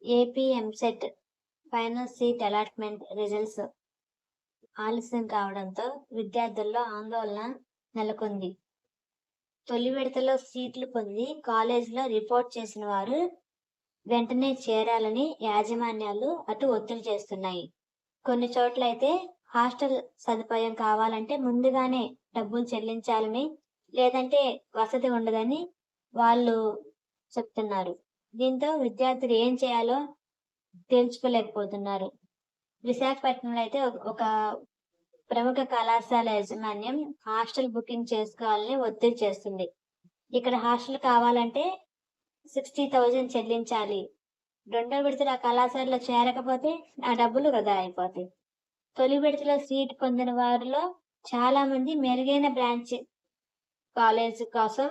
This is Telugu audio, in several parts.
AP EAMCET final seat allotment results ఆలస్యం కావడంతో విద్యార్థుల్లో ఆందోళన నెలకొంది. తొలి విడతలో సీట్లు పొంది కాలేజీలో రిపోర్ట్ చేసిన వారు వెంటనే చేరాలని యాజమాన్యాలు అటు ఒత్తిడి చేస్తున్నాయి. కొన్ని చోట్లయితే హాస్టల్ సదుపాయం కావాలంటే ముందుగానే డబ్బులు చెల్లించాలని, లేదంటే వసతి ఉండదని వాళ్ళు చెప్తున్నారు. దీంతో విద్యార్థులు ఏం చేయాలో తెలుసుకోలేకపోతున్నారు. విశాఖపట్నంలో అయితే ఒక ప్రముఖ కళాశాల యాజమాన్యం హాస్టల్ బుకింగ్ చేసుకోవాలని ఒత్తిడి చేస్తుంది. ఇక్కడ హాస్టల్ కావాలంటే 60,000 చెల్లించాలి. రెండో విడతలో ఆ కళాశాలలో చేరకపోతే ఆ డబ్బులు వృధా అయిపోతాయి. తొలి విడతలో సీట్ పొందిన వారిలో చాలా మంది మెరుగైన బ్రాంచ్ కాలేజ్ కోసం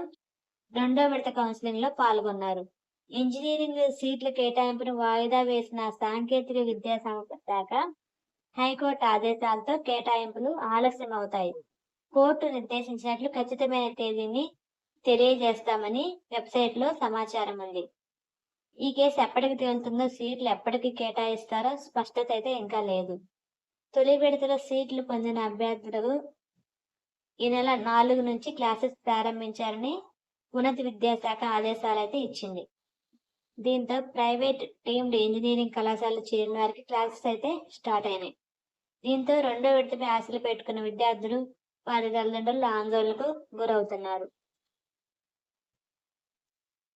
రెండో విడత కౌన్సిలింగ్ లో పాల్గొన్నారు. ఇంజనీరింగ్ సీట్ల కేటాయింపును వాయిదా వేసిన సాంకేతిక విద్యాశాఖ హైకోర్టు ఆదేశాలతో కేటాయింపులు ఆలస్యమవుతాయి. కోర్టు నిర్దేశించినట్లు ఖచ్చితమైన తేదీని తెలియజేస్తామని వెబ్సైట్ లో సమాచారం ఉంది. ఈ కేసు ఎప్పటికి తేలుతుందో, సీట్లు ఎప్పటికి కేటాయిస్తారో స్పష్టత అయితే ఇంకా లేదు. తొలి విడతలో సీట్లు పొందిన అభ్యర్థులకు ఈ నెల 4 నుంచి క్లాసెస్ ప్రారంభించారని ఉన్నత విద్యాశాఖ ఆదేశాలైతే ఇచ్చింది. దీంతో ప్రైవేట్ డీమ్డ్ ఇంజనీరింగ్ కళాశాలలో చేరిన వారికి క్లాసెస్ అయితే స్టార్ట్ అయినాయి. దీంతో రెండో విడతపై ఆశలు పెట్టుకున్న విద్యార్థులు వారి తల్లిదండ్రులు ఆందోళనకు గురవుతున్నారు.